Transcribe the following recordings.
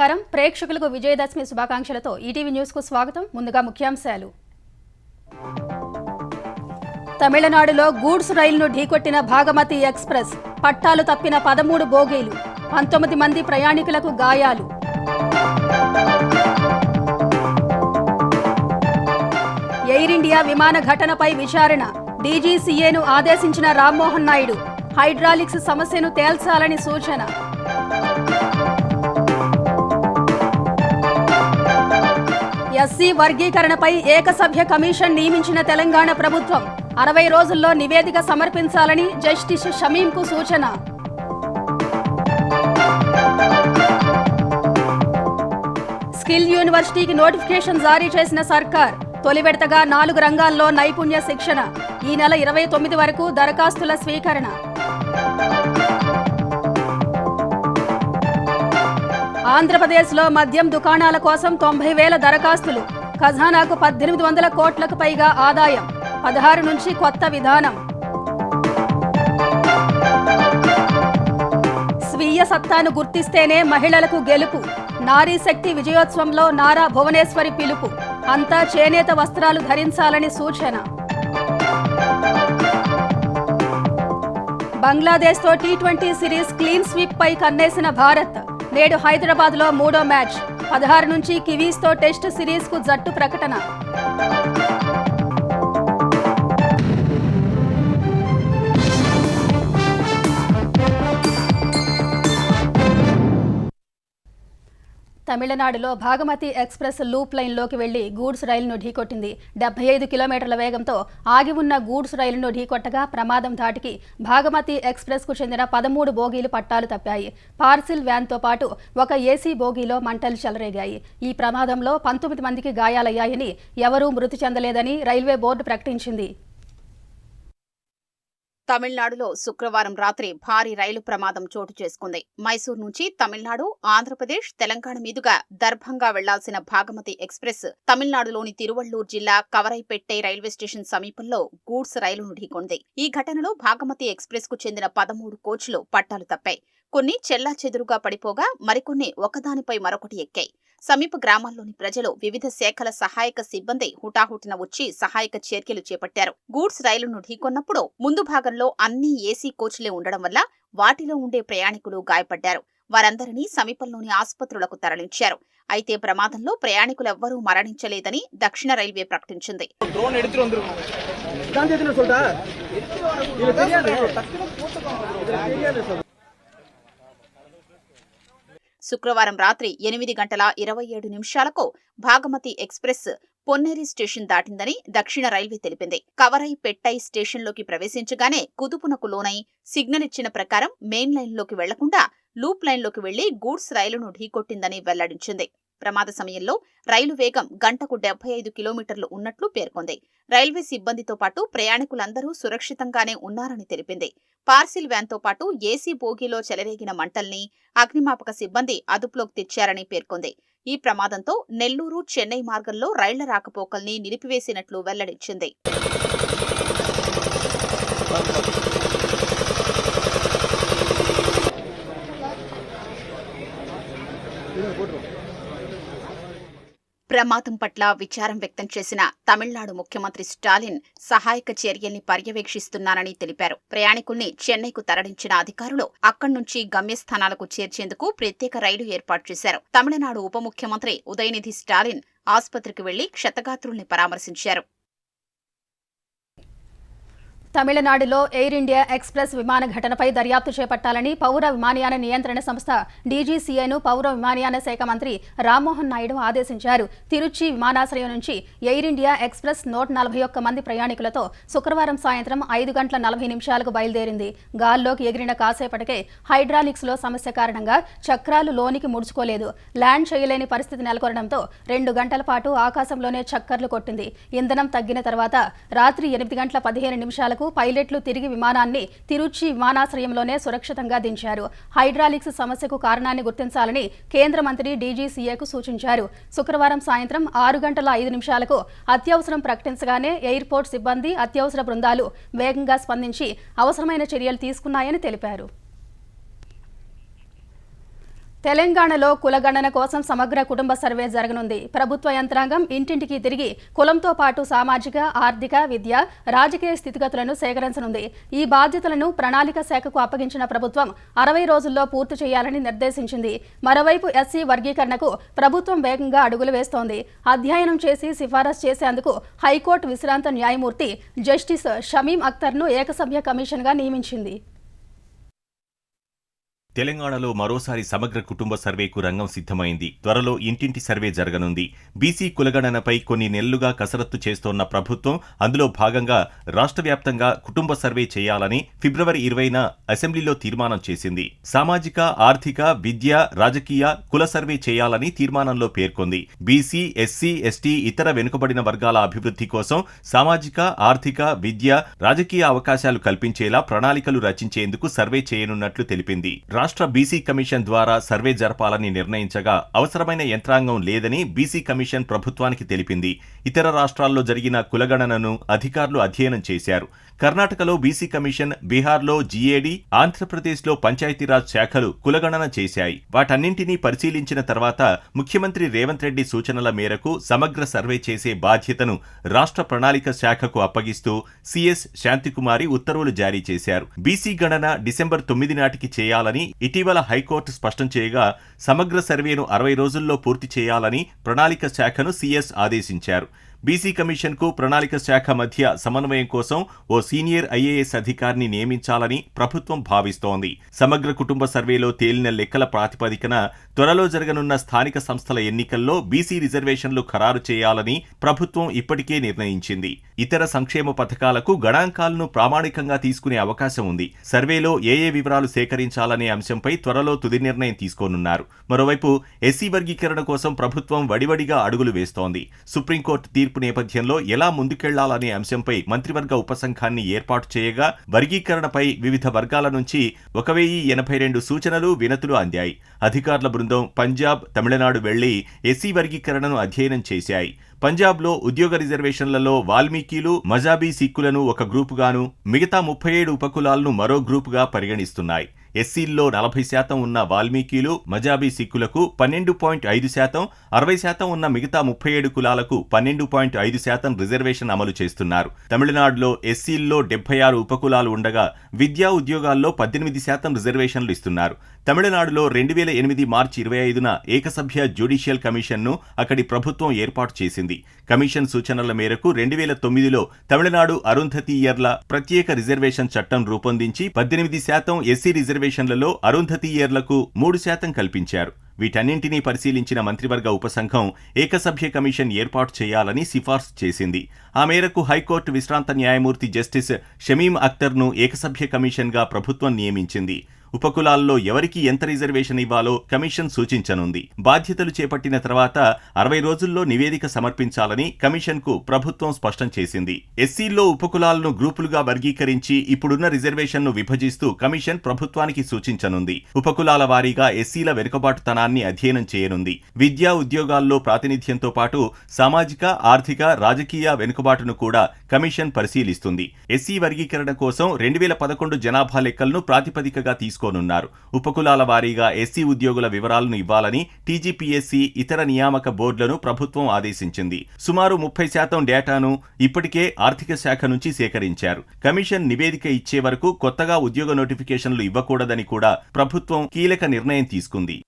నమస్కారం ప్రేక్షకులకు Vijayadashami శుభాకాంక్షలతో ETV news కు స్వాగతం. ముందుగా ముఖ్యాంశాలు. తమిళనాడులో గూడ్స్ రైలును ఢీకొట్టిన భాగమతి ఎక్స్‌ప్రెస్, పట్టాలు తప్పిన 13 బోగీలు, 19 మంది ప్రయాణికులకు గాయాలు. ఎయిర్ ఇండియా విమాన ఘటనపై విచారణ, డీజీసీఏను ఆదేశించిన రామ్మోహన్ నాయుడు, హైడ్రాలిక్స్ సమస్యను తేల్చాలని సూచన. ఎస్సీ వర్గీకరణపై ఏకసభ్య కమిషన్ నియమించిన తెలంగాణ ప్రభుత్వం 60 రోజుల్లో నివేదిక సమర్పించాలని జస్టిస్ షమీంకు సూచన. స్కిల్ యూనివర్సిటీకి నోటిఫికేషన్ జారీ చేసిన సర్కార్, తొలి విడతగా 4 రంగాల్లో నైపుణ్య శిక్షణ, ఈ నెల 29 వరకు దరఖాస్తుల స్వీకరణ. ఆంధ్రప్రదేశ్లో మద్యం దుకాణాల కోసం 90,000 దరఖాస్తులు, ఖజానాకు 1800 కోట్లకు పైగా ఆదాయం, 16 నుంచి కొత్త విధానం. స్వీయ సత్తాను గుర్తిస్తేనే మహిళలకు గెలుపు, నారీ శక్తి విజయోత్సవంలో నారా భువనేశ్వరి పిలుపు, అంతా చేనేత వస్త్రాలు ధరించాలని సూచన. బంగ్లాదేశ్తో టీ20 సిరీస్ క్లీన్ స్వీప్ పై కన్నేసిన భారత్, నేడు హైదరాబాద్లో 3వ మ్యాచ్, 16 నుంచి కివీస్తో టెస్ట్ సిరీస్కు జట్టు ప్రకటన. తమిళనాడులో భాగమతి ఎక్స్‌ప్రెస్ లూప్ లైన్లోకి వెళ్లి గూడ్స్ రైలును ఢీకొట్టింది. 75 కిలోమీటర్ల వేగంతో ఆగి ఉన్న గూడ్స్ రైలును ఢీకొట్టగా ప్రమాదం ధాటికి భాగమతి ఎక్స్‌ప్రెస్కు చెందిన 13 బోగీలు పట్టాలు తప్పాయి. పార్సిల్ వ్యాన్తో పాటు ఒక ఏసీ బోగీలో మంటలు చెలరేగాయి. ఈ ప్రమాదంలో 19 మందికి గాయాలయ్యాయని, ఎవరూ మృతి చెందలేదని రైల్వే బోర్డు ప్రకటించింది. తమిళనాడులో శుక్రవారం రాత్రి భారీ రైలు ప్రమాదం చోటు చేసుకుంది. మైసూరు నుంచి తమిళనాడు, ఆంధ్రప్రదేశ్, తెలంగాణ మీదుగా దర్భంగా వెళ్లాల్సిన భాగమతి ఎక్స్‌ప్రెస్ తమిళనాడులోని తిరువళ్లూరు జిల్లా కవరైపెట్టై రైల్వే స్టేషన్ సమీపంలో గూడ్స్ రైలును ఢీకొంది. ఈ ఘటనలో భాగమతి ఎక్స్‌ప్రెస్ కు చెందిన 13 కోచ్లు పట్టాలు తప్పాయి. కొన్ని చెల్లాచెదురుగా పడిపోగా మరికొన్ని ఒకదానిపై మరొకటి ఎక్కాయి. సమీప గ్రామాల్లోని ప్రజలు, వివిధ శాఖల సహాయక సిబ్బంది హుటాహుటిన వచ్చి సహాయక చర్యలు చేపట్టారు. గూడ్స్ రైలును ఢీకొన్నప్పుడు ముందు భాగంలో అన్ని ఏసీ కోచ్లే ఉండడం వల్ల వాటిలో ఉండే ప్రయాణికులు గాయపడ్డారు. వారందరినీ సమీపంలోని ఆసుపత్రులకు తరలించారు. అయితే ప్రమాదంలో ప్రయాణికులెవ్వరూ మరణించలేదని దక్షిణ రైల్వే ప్రకటించింది. శుక్రవారం రాత్రి 8 గంటల 27 నిమిషాలకు భాగమతి ఎక్స్‌ప్రెస్ పొన్నేరి స్టేషన్ దాటిందని దక్షిణ రైల్వే తెలిపింది. కవరైపెట్టై స్టేషన్లోకి ప్రవేశించగానే కుదుపునకు లోనై సిగ్నల్ ఇచ్చిన ప్రకారం మెయిన్ లైన్లోకి వెళ్లకుండా లూప్ లైన్లోకి వెళ్లి గూడ్స్ రైలును ఢీకొట్టిందని వెల్లడించింది. ప్రమాద సమయంలో రైలు వేగం గంటకు 75 కిలోమీటర్లు ఉన్నట్లు పేర్కొంది. రైల్వే సిబ్బందితో పాటు ప్రయాణికులందరూ సురక్షితంగానే ఉన్నారని తెలిపింది. పార్సిల్ వ్యాన్తో పాటు ఏసీ బోగీలో చెలరేగిన మంటల్ని అగ్నిమాపక సిబ్బంది అదుపులోకి తెచ్చారని పేర్కొంది. ఈ ప్రమాదంతో నెల్లూరు, చెన్నై మార్గంలో రైళ్ల రాకపోకల్ని నిలిపివేసినట్లు వెల్లడించింది. ప్రమాదం పట్ల విచారం వ్యక్తం చేసిన తమిళనాడు ముఖ్యమంత్రి స్టాలిన్ సహాయక చర్యల్ని పర్యవేక్షిస్తున్నారని తెలిపారు. ప్రయాణికుల్ని చెన్నైకు తరలించిన అధికారులు అక్కడి నుంచి గమ్యస్థానాలకు చేర్చేందుకు ప్రత్యేక రైలు ఏర్పాటు చేశారు. తమిళనాడు ఉప ముఖ్యమంత్రి ఉదయనిధి స్టాలిన్ ఆసుపత్రికి వెళ్లి క్షతగాత్రుల్ని పరామర్శించారు. తమిళనాడులో ఎయిర్ ఇండియా ఎక్స్‌ప్రెస్ విమాన ఘటనపై దర్యాప్తు చేపట్టాలని పౌర విమానయాన నియంత్రణ సంస్థ డీజీసీఏను పౌర విమానయాన శాఖ మంత్రి రామ్మోహన్ నాయుడు ఆదేశించారు. తిరుచి విమానాశ్రయం నుంచి ఎయిర్ ఇండియా ఎక్స్‌ప్రెస్ 141 మంది ప్రయాణికులతో శుక్రవారం సాయంత్రం 5 గంటల 40 నిమిషాలకు బయలుదేరింది. గాల్లోకి ఎగిరిన కాసేపటికే హైడ్రాలిక్స్లో సమస్య కారణంగా చక్రాలు లోనికి ముడుచుకోలేదు. ల్యాండ్ చేయలేని పరిస్థితి నెలకొనడంతో 2 గంటల పాటు ఆకాశంలోనే చక్కర్లు కొట్టింది. ఇంధనం తగ్గిన తర్వాత రాత్రి 8 గంటల 15 నిమిషాలకు పైలట్లు తిరిగి విమానాన్ని తిరుచి విమానాశ్రయంలోనే సురక్షితంగా దించారు. హైడ్రాలిక్స్ సమస్యకు కారణాన్ని గుర్తించాలని కేంద్ర మంత్రి డీజీసీఏకు సూచించారు. శుక్రవారం సాయంత్రం 6 గంటల 5 నిమిషాలకు అత్యవసరం ప్రకటించగానే ఎయిర్పోర్ట్ సిబ్బంది, అత్యవసర బృందాలు వేగంగా స్పందించి అవసరమైన చర్యలు తీసుకున్నాయని తెలిపారు. తెలంగాణలో కులగణన కోసం సమగ్ర కుటుంబ సర్వే జరగనుంది. ప్రభుత్వ యంత్రాంగం ఇంటింటికి తిరిగి కులంతో పాటు సామాజిక, ఆర్థిక, విద్య, రాజకీయ స్థితిగతులను సేకరించనుంది. ఈ బాధ్యతలను ప్రణాళిక శాఖకు అప్పగించిన ప్రభుత్వం 60 రోజుల్లో పూర్తి చేయాలని నిర్దేశించింది. మరోవైపు ఎస్సీ వర్గీకరణకు ప్రభుత్వం వేగంగా అడుగులు వేస్తోంది. అధ్యయనం చేసి సిఫారసు చేసేందుకు హైకోర్టు విశ్రాంత న్యాయమూర్తి జస్టిస్ షమీం అఖ్తర్ను ఏకసభ్య కమిషన్గా నియమించింది. తెలంగాణలో మరోసారి సమగ్ర కుటుంబ సర్వేకు రంగం సిద్ధమైంది. త్వరలో ఇంటింటి సర్వే జరగనుంది. బీసీ కులగణనపై కొన్ని నెలలుగా కసరత్తు చేస్తోన్న ప్రభుత్వం అందులో భాగంగా రాష్ట్ర వ్యాప్తంగా కుటుంబ సర్వే చేయాలని ఫిబ్రవరి 20న అసెంబ్లీలో తీర్మానం చేసింది. సామాజిక, ఆర్థిక, విద్య, రాజకీయ, కుల సర్వే చేయాలని తీర్మానంలో పేర్కొంది. బీసీ, ఎస్సీ, ఎస్టీ, ఇతర వెనుకబడిన వర్గాల అభివృద్ధి కోసం సామాజిక, ఆర్థిక, విద్య, రాజకీయ అవకాశాలు కల్పించేలా ప్రణాళికలు రచించేందుకు సర్వే చేయనున్నట్లు తెలిపింది. రాష్ట్ర బీసీ కమిషన్ ద్వారా సర్వే జరపాలని నిర్ణయించగా అవసరమైన యంత్రాంగం లేదని బీసీ కమిషన్ ప్రభుత్వానికి తెలిపింది. ఇతర రాష్ట్రాల్లో జరిగిన కులగణనను అధికారులు అధ్యయనం చేశారు. కర్ణాటకలో బీసీ కమిషన్, బీహార్లో జీఏడీ, ఆంధ్రప్రదేశ్లో పంచాయతీరాజ్ శాఖలు కులగణన చేశాయి. వాటన్నింటినీ పరిశీలించిన తర్వాత ముఖ్యమంత్రి రేవంత్ రెడ్డి సూచనల మేరకు సమగ్ర సర్వే చేసే బాధ్యతను రాష్ట్ర ప్రణాళిక శాఖకు అప్పగిస్తూ సీఎస్ శాంతికుమారి ఉత్తర్వులు జారీ చేశారు. బీసీ గణన డిసెంబర్ 9 నాటికి చేయాలని ఇటీవల హైకోర్టు స్పష్టం చేయగా సమగ్ర సర్వేను 60 రోజుల్లో పూర్తి చేయాలని ప్రణాళిక శాఖను సీఎస్ ఆదేశించారు. బీసీ కమిషన్కు ప్రణాళిక శాఖ మధ్య సమన్వయం కోసం ఓ సీనియర్ ఐఏఎస్ అధికారిని నియమించాలని ప్రభుత్వం భావిస్తోంది. సమగ్ర కుటుంబ సర్వేలో తేలిన లెక్కల ప్రాతిపదికన త్వరలో జరగనున్న స్థానిక సంస్థల ఎన్నికల్లో బీసీ రిజర్వేషన్లు ఖరారు చేయాలని ప్రభుత్వం ఇప్పటికే నిర్ణయించింది. ఇతర సంక్షేమ పథకాలకు గణాంకాలను ప్రామాణికంగా తీసుకునే అవకాశం ఉంది. సర్వేలో ఏ వివరాలు సేకరించాలనే అంశంపై త్వరలో తుది నిర్ణయం తీసుకోనున్నారు. మరోవైపు ఎస్సీ వర్గీకరణ కోసం ప్రభుత్వం వడివడిగా అడుగులు వేస్తోంది. సుప్రీంకోర్టు తీర్పు నేపథ్యంలో ఎలా ముందుకెళ్లాలనే అంశంపై మంత్రివర్గ ఉపసంఘాన్ని ఏర్పాటు చేయగా వర్గీకరణపై వివిధ వర్గాల నుంచి 1082 సూచనలు, వినతులు అందాయి. అధికారుల బృందం పంజాబ్, తమిళనాడు వెళ్లి ఎస్సీ వర్గీకరణను అధ్యయనం చేశాయి. పంజాబ్లో ఉద్యోగ రిజర్వేషన్లలో వాల్మీకీలు, మజాబీ సిక్కులను ఒక గ్రూపుగాను, మిగతా 37 ఉపకులాలను మరో గ్రూపుగా పరిగణిస్తున్నాయి. ఎస్సీల్లో 40% ఉన్న వాల్మీకీలు, మజాబీ సిక్కులకు 12.5%, 60% ఉన్న మిగతా 37 కులాలకు 12.5% రిజర్వేషన్ అమలు చేస్తున్నారు. తమిళనాడులో ఎస్సీల్లో 76 ఉపకులాలు ఉండగా విద్యా ఉద్యోగాల్లో 18% రిజర్వేషన్లు ఇస్తున్నారు. తమిళనాడులో 2008 మార్చి 25న ఏకసభ్య జ్యుడిషియల్ కమిషన్ను అక్కడి ప్రభుత్వం ఏర్పాటు చేసింది. కమిషన్ సూచనల మేరకు 2009లో తమిళనాడు అరుంధతీయర్ల ప్రత్యేక రిజర్వేషన్ చట్టం రూపొందించి 18% ఎస్సీ రిజర్వేషన్లలో అరుంధతీయర్లకు 3% కల్పించారు. వీటన్నింటినీ పరిశీలించిన మంత్రివర్గ ఉపసంఘం ఏకసభ్య కమిషన్ ఏర్పాటు చేయాలని సిఫార్సు చేసింది. ఆ మేరకు హైకోర్టు విశ్రాంత న్యాయమూర్తి జస్టిస్ షమీం అఖ్తర్ను ఏకసభ్య కమిషన్గా ప్రభుత్వం నియమించింది. ఉపకులాల్లో ఎవరికి ఎంత రిజర్వేషన్ ఇవ్వాలో కమిషన్ సూచించనుంది. బాధ్యతలు చేపట్టిన తర్వాత 60 రోజుల్లో నివేదిక సమర్పించాలని కమిషన్కు ప్రభుత్వం స్పష్టం చేసింది. ఎస్సీల్లో ఉపకులాలను గ్రూపులుగా వర్గీకరించి ఇప్పుడున్న రిజర్వేషన్ను విభజిస్తూ కమిషన్ ప్రభుత్వానికి సూచించనుంది. ఉపకులాల వారీగా ఎస్సీల వెనుకబాటుతనాన్ని అధ్యయనం చేయనుంది. విద్యా ఉద్యోగాల్లో ప్రాతినిధ్యంతో పాటు సామాజిక, ఆర్థిక, రాజకీయ వెనుకబాటును కూడా కమిషన్ పరిశీలిస్తుంది. ఎస్సీ వర్గీకరణ కోసం 2011 జనాభా లెక్కలను ప్రాతిపదికగా తీసుకోనున్నారు. ఉపకులాల వారీగా ఎస్సీ ఉద్యోగుల వివరాలను ఇవ్వాలని టీజీపీఎస్సీ, ఇతర నియామక బోర్డులను ప్రభుత్వం ఆదేశించింది. సుమారు 30% డేటాను ఇప్పటికే ఆర్థిక శాఖ నుంచి సేకరించారు. కమిషన్ నివేదిక ఇచ్చే వరకు కొత్తగా ఉద్యోగ నోటిఫికేషన్లు ఇవ్వకూడదని కూడా ప్రభుత్వం కీలక నిర్ణయం తీసుకుంది.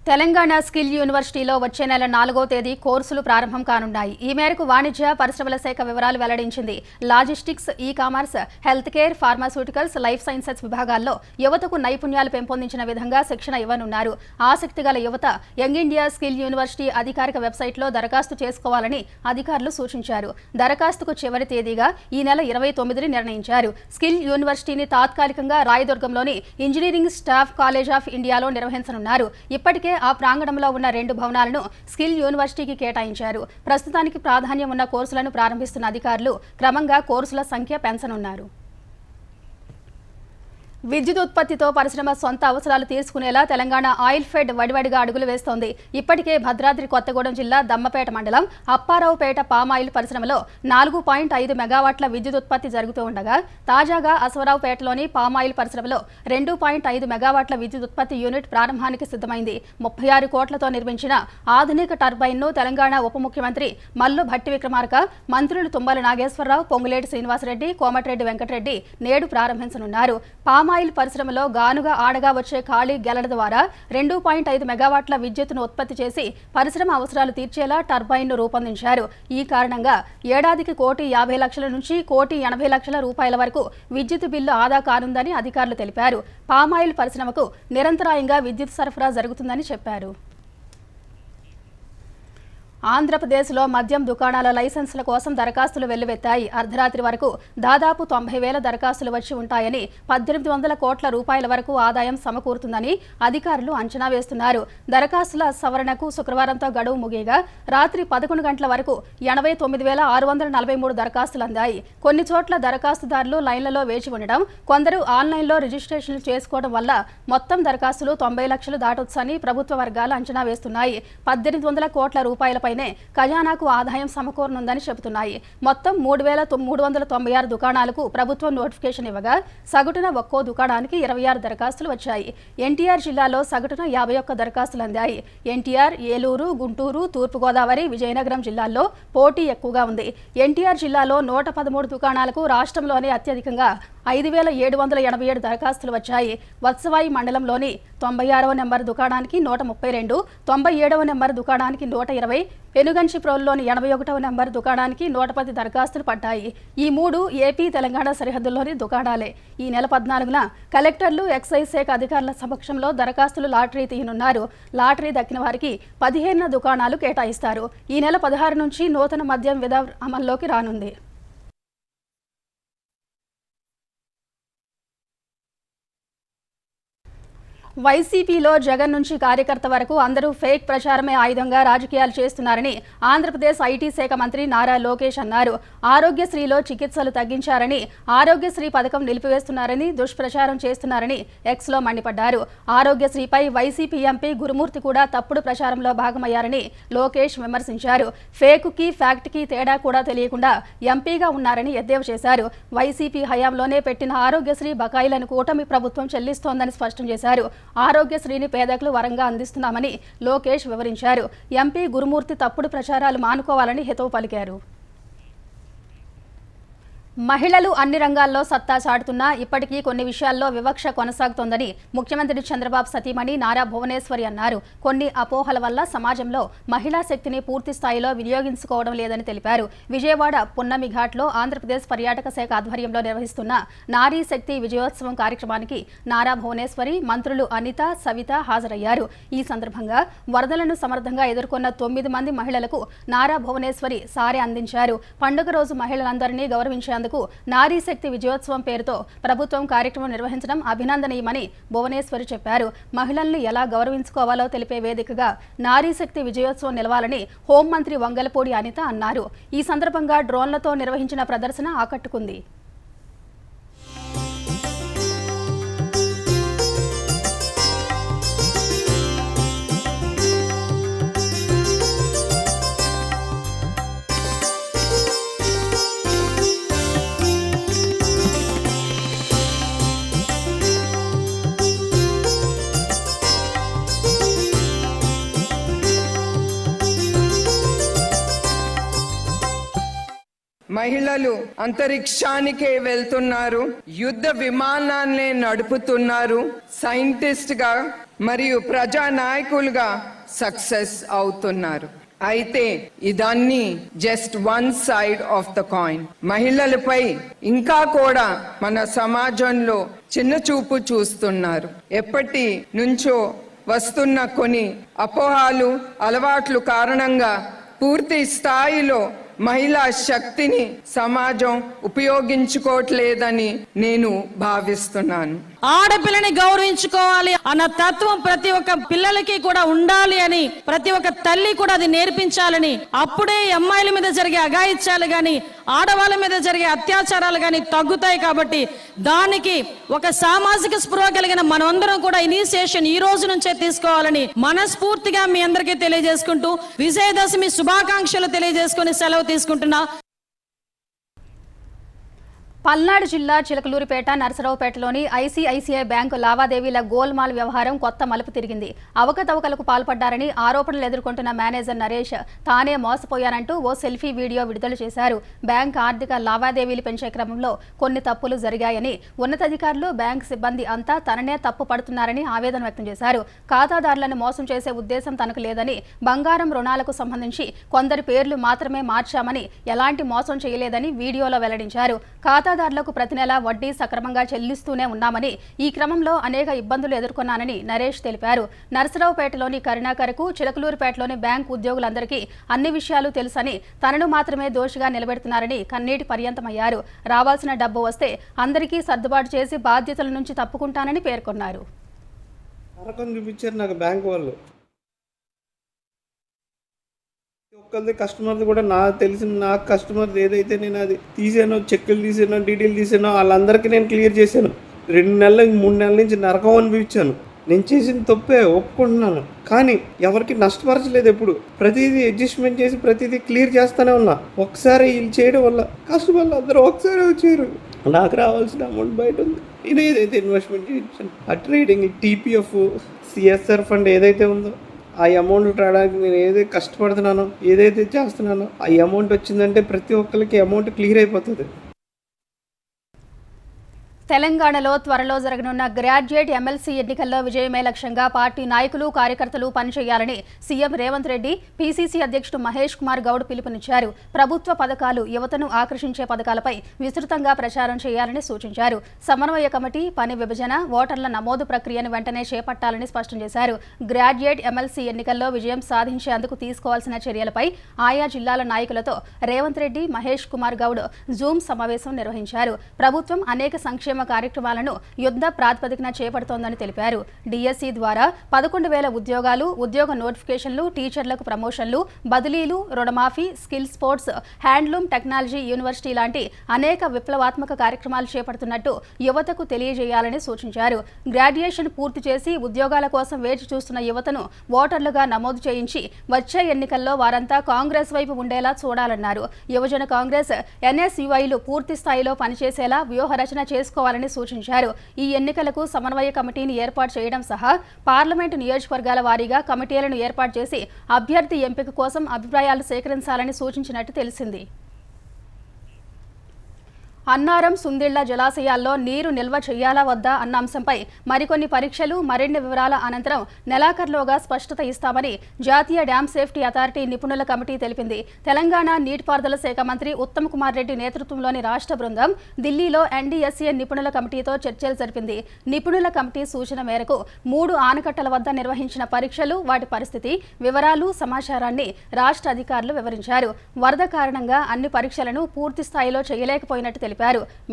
తెలంగాణ స్కిల్ యూనివర్సిటీలో వచ్చే నెల 4వ తేదీ కోర్సులు ప్రారంభం కానున్నాయి. ఈ మేరకు వాణిజ్య పరిశ్రమల శాఖ వివరాలు వెల్లడించింది. Logistics, e commerce, health care, pharmaceuticals, life sciences విభాగాల్లో యువతకు నైపుణ్యాలు పెంపొందించిన విధంగా శిక్షణ ఇవ్వనున్నారు. ఆసక్తి గల యువత యంగ్ ఇండియా స్కిల్ యూనివర్సిటీ అధికారిక వెబ్సైట్లో దరఖాస్తు చేసుకోవాలని అధికారులు సూచించారు. దరఖాస్తుకు చివరి తేదీగా ఈ నెల 29ని నిర్ణయించారు. స్కిల్ యూనివర్సిటీని తాత్కాలికంగా రాయదుర్గంలోని ఇంజనీరింగ్ స్టాఫ్ కాలేజ్ ఆఫ్ ఇండియాలో నిర్వహించనున్నారు. ఇప్పటికే ఆ ప్రాంగణంలో ఉన్న 2 భవనాలను స్కిల్ యూనివర్సిటీకి కేటాయించారు. ప్రస్తుతానికి ప్రాధాన్యం ఉన్న కోర్సులను ప్రారంభిస్తున్న అధికారులు క్రమంగా కోర్సుల సంఖ్య పెంచనున్నారు. విద్యుత్ ఉత్పత్తితో పరిశ్రమ సొంత అవసరాలు తీర్చుకునేలా తెలంగాణ ఆయిల్ ఫెడ్ వడివడిగా అడుగులు వేస్తోంది. ఇప్పటికే భద్రాద్రి కొత్తగూడెం జిల్లా దమ్మపేట మండలం అప్పారావుపేట పామాయిల్ పరిశ్రమలో 4.5 మెగావాట్ల విద్యుత్ ఉత్పత్తి జరుగుతూ ఉండగా తాజాగా అశ్వరావుపేటలోని పామాయిల్ పరిశ్రమలో 2.5 మెగావాట్ల విద్యుత్ ఉత్పత్తి యూనిట్ ప్రారంభానికి సిద్ధమైంది. 36 కోట్లతో నిర్మించిన ఆధునిక టర్బైన్ను తెలంగాణ ఉప ముఖ్యమంత్రి మల్లు భట్టి విక్రమార్క, మంత్రులు తుమ్మల నాగేశ్వరరావు, పొంగులేటి శ్రీనివాసరెడ్డి, కోమటిరెడ్డి వెంకటరెడ్డి నేడు ప్రారంభించనున్నారు. పామాయిల్ పరిశ్రమలో గానుగా ఆడగా వచ్చే ఖాళీ గెలల ద్వారా 2.5 మెగావాట్ల విద్యుత్తును ఉత్పత్తి చేసి పరిశ్రమ అవసరాలు తీర్చేలా టర్బైన్ను రూపొందించారు. ఈ కారణంగా ఏడాదికి 1,50,00,000 నుంచి 1,80,00,000 రూపాయల వరకు విద్యుత్ బిల్లు ఆదా కానుందని అధికారులు తెలిపారు. పామాయిల్ పరిశ్రమకు నిరంతరాయంగా విద్యుత్ సరఫరా జరుగుతుందని చెప్పారు. ఆంధ్రప్రదేశ్లో మద్యం దుకాణాల లైసెన్సుల కోసం దరఖాస్తులు వెల్లువెత్తాయి. అర్ధరాత్రి వరకు దాదాపు 90,000 దరఖాస్తులు వచ్చి ఉంటాయని, 1,800 కోట్ల రూపాయల వరకు ఆదాయం సమకూరుతుందని అధికారులు అంచనా వేస్తున్నారు. దరఖాస్తుల సవరణకు శుక్రవారంతో గడువు ముగియగా రాత్రి 11 గంటల వరకు 89,643 దరఖాస్తులు అందాయి. కొన్ని చోట్ల దరఖాస్తుదారులు లైన్లలో వేచి ఉండడం, కొందరు ఆన్లైన్లో రిజిస్ట్రేషన్లు చేసుకోవడం వల్ల మొత్తం దరఖాస్తులు 90 లక్షలు దాటొచ్చని ప్రభుత్వ వర్గాలు అంచనా వేస్తున్నాయి. 1,800 కోట్ల రూపాయలపై ఖజానాకు ఆదాయం సమకూరనుందని చెబుతున్నాయి. మొత్తం 3,396 దుకాణాలకు ప్రభుత్వం నోటిఫికేషన్ ఇవ్వగా సగటున ఒక్కో దుకాణానికి 26 దరఖాస్తులు వచ్చాయి. ఎన్టీఆర్ జిల్లాలో సగటున 51 దరఖాస్తులు అందాయి. ఎన్టీఆర్, ఏలూరు, గుంటూరు, తూర్పుగోదావరి, విజయనగరం జిల్లాల్లో పోటీ ఎక్కువగా ఉంది. ఎన్టీఆర్ జిల్లాలో 113 దుకాణాలకు రాష్ట్రంలోనే అత్యధికంగా 5,787 దరఖాస్తులు వచ్చాయి. వత్సవాయి మండలంలోని 96వ నెంబర్ దుకాణానికి 132, 97వ నెంబర్ దుకాణానికి 120, పెనుగంచిప్రోలులోని 81వ నెంబర్ దుకాణానికి 110 దరఖాస్తులు పడ్డాయి. ఈ 3 ఏపీ, తెలంగాణ సరిహద్దుల్లోని దుకాణాలే. ఈ నెల 14న కలెక్టర్లు, ఎక్సైజ్ శాఖ అధికారుల సమక్షంలో దరఖాస్తులు లాటరీ తీయనున్నారు. లాటరీ దక్కిన వారికి 15 దుకాణాలు కేటాయిస్తారు. ఈ నెల 16 నుంచి నూతన మద్యం విధి అమల్లోకి రానుంది. వైసీపీలో జగన్ నుంచి కార్యకర్త వరకు అందరూ ఫేక్ ప్రచారమే ఆయుధంగా రాజకీయాలు చేస్తున్నారని ఆంధ్రప్రదేశ్ ఐటీ శాఖ మంత్రి నారా లోకేష్ అన్నారు. ఆరోగ్యశ్రీలో చికిత్సలు తగ్గించారని, ఆరోగ్యశ్రీ పథకం నిలిపివేస్తున్నారని, దుష్ప్రచారం చేస్తున్నారని ఎక్స్లో మండిపడ్డారు. ఆరోగ్యశ్రీపై వైసీపీ ఎంపీ గురుమూర్తి కూడా తప్పుడు ప్రచారంలో భాగమయ్యారని లోకేష్ విమర్శించారు. ఫేక్కి, ఫ్యాక్ట్కి తేడా కూడా తెలియకుండా ఎంపీగా ఉన్నారని ఎద్దేవా చేశారు. వైసీపీ హయాంలోనే పెట్టిన ఆరోగ్యశ్రీ బకాయిలను కూటమి ప్రభుత్వం చెల్లిస్తోందని స్పష్టం చేశారు. ఆరోగ్యశ్రీని పేదలకు వరంగా అందిస్తున్నామని లోకేష్ వివరించారు. ఎంపీ గురుమూర్తి తప్పుడు ప్రచారాలు మానుకోవాలని హితవు పలికారు. మహిళలు అన్ని రంగాల్లో సత్తా చాటుతున్నా ఇప్పటికీ కొన్ని విషయాల్లో వివక్ష కొనసాగుతోందని ముఖ్యమంత్రి చంద్రబాబు సతీమణి నారా భువనేశ్వరి అన్నారు. కొన్ని అపోహల వల్ల సమాజంలో మహిళా శక్తిని పూర్తి స్థాయిలో వినియోగించుకోవడం లేదని తెలిపారు. విజయవాడ పున్నమి ఘాట్లో ఆంధ్రప్రదేశ్ పర్యాటక శాఖ ఆధ్వర్యంలో నిర్వహిస్తున్న నారీ శక్తి విజయోత్సవం కార్యక్రమానికి నారా భువనేశ్వరి, మంత్రులు అనిత, సవిత హాజరయ్యారు. ఈ సందర్భంగా వరదలను సమర్థంగా ఎదుర్కొన్న 9 మంది మహిళలకు నారా భువనేశ్వరి సారె అందించారు. పండుగ రోజు మహిళలందరినీ గౌరవించేందుకు నారీ శక్తి విజయోత్సవం పేరుతో ప్రభుత్వం కార్యక్రమం నిర్వహించడం అభినందనీయమని భువనేశ్వరి చెప్పారు. మహిళల్ని ఎలా గౌరవించుకోవాలో తెలిపే వేదికగా నారీ శక్తి విజయోత్సవం నిలవాలని హోంమంత్రి వంగలపూడి అనిత అన్నారు. ఈ సందర్భంగా డ్రోన్లతో నిర్వహించిన ప్రదర్శన ఆకట్టుకుంది. మహిళలు అంతరిక్షానికే వెళ్తున్నారు, యుద్ధ విమానాన్ని నడుపుతున్నారు, సైంటిస్ట్ గా మరియు ప్రజానాయకులుగా సక్సెస్ అవుతున్నారు. అయితే ఇదన్నీ just one side of the coin. మహిళలపై ఇంకా కూడా మన సమాజంలో చిన్న చూపు చూస్తున్నారు. ఎప్పటి నుంచో వస్తున్న కొన్ని అపోహలు, అలవాట్లు కారణంగా పూర్తి స్థాయిలో మహిళా శక్తిని సమాజం ఉపయోగించుకోవట్లేదని నేను భావిస్తున్నాను. ఆడపిల్లని గౌరవించుకోవాలి అన్న తత్వం ప్రతి ఒక్క పిల్లలకి కూడా ఉండాలి అని ప్రతి ఒక్క తల్లి కూడా అది నేర్పించాలని, అప్పుడే అమ్మాయిల మీద జరిగే అఘాయిత్యాలు గాని ఆడవాళ్ళ మీద జరిగే అత్యాచారాలు గాని తగ్గుతాయి. కాబట్టి దానికి ఒక సామాజిక స్పృహ కలిగిన మనమందరం కూడా ఇనిషియేషన్ ఈ రోజు నుంచే తీసుకోవాలని మనస్ఫూర్తిగా మీ అందరికీ తెలియజేసుకుంటూ విజయదశమి శుభాకాంక్షలు తెలియజేసుకుని సెలవు తీసుకుంటున్నా. పల్నాడు జిల్లా చిలకలూరిపేట నరసరావుపేటలోని ఐసీఐసీఐ బ్యాంకు లావాదేవీల గోల్మాల్ వ్యవహారం కొత్త మలుపు తిరిగింది. అవకతవకలకు పాల్పడ్డారని ఆరోపణలు ఎదుర్కొంటున్న మేనేజర్ నరేష్ తానే మోసపోయానంటూ ఓ సెల్ఫీ వీడియో విడుదల చేశారు. బ్యాంక్ ఆర్థిక లావాదేవీలు పెంచే క్రమంలో కొన్ని తప్పులు జరిగాయని, ఉన్నతాధికారులు బ్యాంక్ సిబ్బంది అంతా తననే తప్పు పడుతున్నారని ఆవేదన వ్యక్తం చేశారు. ఖాతాదారులను మోసం చేసే ఉద్దేశం తనకు లేదని, బంగారం రుణాలకు సంబంధించి కొందరి పేర్లు మాత్రమే మార్చామని, ఎలాంటి మోసం చేయలేదని వీడియోలో వెల్లడించారు. ఖాతాదారులకు ప్రతి నెల వడ్డీ సక్రమంగా చెల్లిస్తూనే ఉన్నామని, ఈ క్రమంలో అనేక ఇబ్బందులు ఎదుర్కొన్నానని నరేష్ తెలిపారు. నరసరావుపేటలోని కరుణాకర్కు చిలకలూరుపేటలోని బ్యాంక్ ఉద్యోగులందరికీ అన్ని విషయాలు తెలుసని, తనను మాత్రమే దోషిగా నిలబెడుతున్నారని కన్నీటి పర్యంతమయ్యారు. రావాల్సిన డబ్బు వస్తే అందరికీ సర్దుబాటు చేసి బాధ్యతల నుంచి తప్పుకుంటానని పేర్కొన్నారు. ఒక్కరిది కస్టమర్ది కూడా నాకు తెలిసిన నాకు కస్టమర్ది ఏదైతే నేను అది తీసానో, చెక్కులు తీసానో, డీటెయిల్ తీసానో వాళ్ళందరికీ నేను క్లియర్ చేశాను. 2 నెలలు 3 నెలల నుంచి నరకం అనిపించాను. నేను చేసిన తప్పే ఒప్పుకుంటున్నాను, కానీ ఎవరికి నష్టపరచలేదు. ఎప్పుడు ప్రతిదీ అడ్జస్ట్మెంట్ చేసి ప్రతిదీ క్లియర్ చేస్తూనే ఉన్నా. ఒకసారి వీళ్ళు చేయడం వల్ల కస్టమర్లు అందరూ ఒకసారి వచ్చారు. నాకు రావాల్సిన అమౌంట్ బయట ఉంది. నేను ఏదైతే ఇన్వెస్ట్మెంట్ చేయించాను, ఆ ట్రేడింగ్, టీపీఎఫ్, సిఎస్ఆర్ ఫండ్ ఏదైతే ఉందో ఆ అమౌంట్ రావడానికి నేను ఏదైతే కష్టపడుతున్నానో, ఏదైతే చేస్తున్నానో ఆ అమౌంట్ వచ్చిందంటే ప్రతి ఒక్కరికి అమౌంట్ క్లియర్ అయిపోతుంది. తెలంగాణలో త్వరలో జరగనున్న గ్రాడ్యుయేట్ ఎమ్మెల్సీ ఎన్నికల్లో విజయమే లక్ష్యంగా పార్టీ నాయకులు, కార్యకర్తలు పనిచేయాలని సీఎం రేవంత్ రెడ్డి, పీసీసీ అధ్యక్షుడు మహేష్ కుమార్ గౌడ్ పిలుపునిచ్చారు. ప్రభుత్వ పథకాలు, యువతను ఆకర్షించే పథకాలపై విస్తృతంగా ప్రచారం చేయాలని సూచించారు. సమన్వయ కమిటీ, పని విభజన, ఓటర్ల నమోదు ప్రక్రియను వెంటనే చేపట్టాలని స్పష్టం చేశారు. గ్రాడ్యుయేట్ ఎమ్మెల్సీ ఎన్నికల్లో విజయం సాధించేందుకు తీసుకోవాల్సిన చర్యలపై ఆయా జిల్లాల నాయకులతో రేవంత్ రెడ్డి, మహేష్ కుమార్ గౌడ్ జూమ్ సమావేశం నిర్వహించారు. ప్రభుత్వం అనేక సంక్షేమ కార్యక్రమాలను యుద్ధ ప్రాతిపదికన చేపడుతోందని తెలిపారు. డిఎస్సి ద్వారా 11,000 ఉద్యోగాలు, ఉద్యోగ నోటిఫికేషన్లు, టీచర్లకు ప్రమోషన్లు, బదిలీలు, రుణమాఫీ, skill sports, handloom technology university లాంటి అనేక విప్లవాత్మక కార్యక్రమాలు చేపడుతున్నట్టు యువతకు తెలియజేయాలని సూచించారు. గ్రాడ్యుయేషన్ పూర్తి చేసి ఉద్యోగాల కోసం వేచి చూస్తున్న యువతను ఓటర్లుగా నమోదు చేయించి వచ్చే ఎన్నికల్లో వారంతా కాంగ్రెస్ వైపు ఉండేలా చూడాలన్నారు. యువజన కాంగ్రెస్, ఎన్ఎస్యుఐలు పూర్తి స్థాయిలో పనిచేసేలా వ్యూహరచన చేసుకోవాలని సూచించారు. ఈ ఎన్నికలకు సమన్వయ కమిటీని ఏర్పాటు చేయడం సహా పార్లమెంటు నియోజకవర్గాల వారీగా కమిటీలను ఏర్పాటు చేసి అభ్యర్థి ఎంపిక కోసం అభిప్రాయాలు సేకరించాలని సూచించినట్టు తెలిసింది. అన్నారం, సుందిళ్ల జలాశయాల్లో నీరు నిల్వ చేయాలా వద్దా అన్న అంశంపై మరికొన్ని పరీక్షలు, మరిన్ని వివరాల అనంతరం నెలాఖరులోగా స్పష్టత ఇస్తామని జాతీయ డ్యామ్ సేఫ్టీ అథారిటీ నిపుణుల కమిటీ తెలిపింది. తెలంగాణ నీటిపారుదల శాఖ మంత్రి ఉత్తమ్ కుమార్ రెడ్డి నేతృత్వంలోని రాష్ట్ర బృందం ఢిల్లీలో ఎన్డీఎస్ఏ నిపుణుల కమిటీతో చర్చలు జరిపింది. నిపుణుల కమిటీ సూచన మేరకు 3 ఆనకట్టల వద్ద నిర్వహించిన పరీక్షలు, వాటి పరిస్థితి, వివరాలు, సమాచారాన్ని రాష్ట్ర అధికారులు వివరించారు. వరద కారణంగా అన్ని పరీక్షలను పూర్తి స్థాయిలో చేయలేకపోయినట్టు తెలిపారు.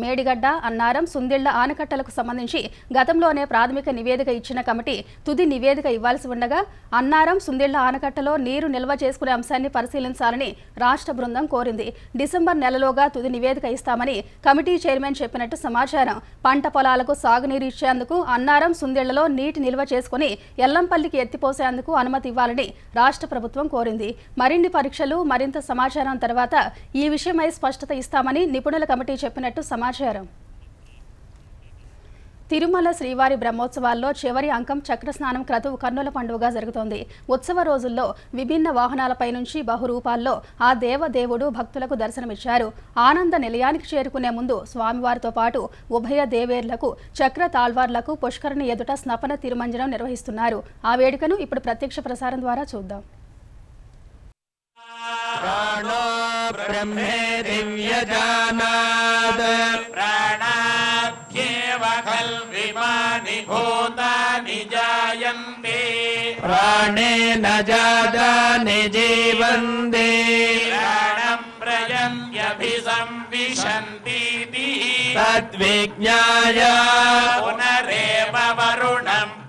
మేడిగడ్డ, అన్నారం, సుందిళ్ల ఆనకట్టలకు సంబంధించి గతంలోనే ప్రాథమిక నివేదిక ఇచ్చిన కమిటీ తుది నివేదిక ఇవ్వాల్సి ఉండగా అన్నారం, సుందిళ్ల ఆనకట్టలో నీరు నిల్వ చేసుకునే అంశాన్ని పరిశీలించాలని రాష్ట్ర బృందం కోరింది. డిసెంబర్ నెలలోగా తుది నివేదిక ఇస్తామని కమిటీ చైర్మన్ చెప్పినట్టు సమాచారం. పంట పొలాలకు సాగునీరు ఇచ్చేందుకు అన్నారం, సుందిళ్లలో నీటి నిల్వ చేసుకుని ఎల్లంపల్లికి ఎత్తిపోసేందుకు అనుమతి ఇవ్వాలని రాష్ట్ర ప్రభుత్వం కోరింది. మరిన్ని పరీక్షలు, మరింత సమాచారం తర్వాత ఈ విషయమై స్పష్టత ఇస్తామని నిపుణుల కమిటీ చెప్పినట్టు సమాచారం. తిరుమల శ్రీవారి బ్రహ్మోత్సవాల్లో చివరి అంకం చక్రస్నానం క్రతువు కన్నుల పండుగగా జరుగుతోంది. ఉత్సవ రోజుల్లో విభిన్న వాహనాలపై నుంచి బహురూపాల్లో ఆ దేవదేవుడు భక్తులకు దర్శనమిచ్చారు. ఆనంద నిలయానికి చేరుకునే ముందు స్వామివారితో పాటు ఉభయ దేవేర్లకు, చక్ర తాళ్వార్లకు పుష్కరిణి ఎదుట స్నపన తిరుమంజనం నిర్వహిస్తున్నారు. ఆ వేడుకను ఇప్పుడు ప్రత్యక్ష ప్రసారం ద్వారా చూద్దాం. प्राणो ब्रह्मे दिव्यजानात् प्राणाद्येव खल्विमानि भूतानि जायन्ते प्राणेन जातानि जीवन्ते प्राणं प्रयन्त्यभिसंविशन्तीति तद्विज्ञाय पुनरेव वरुणं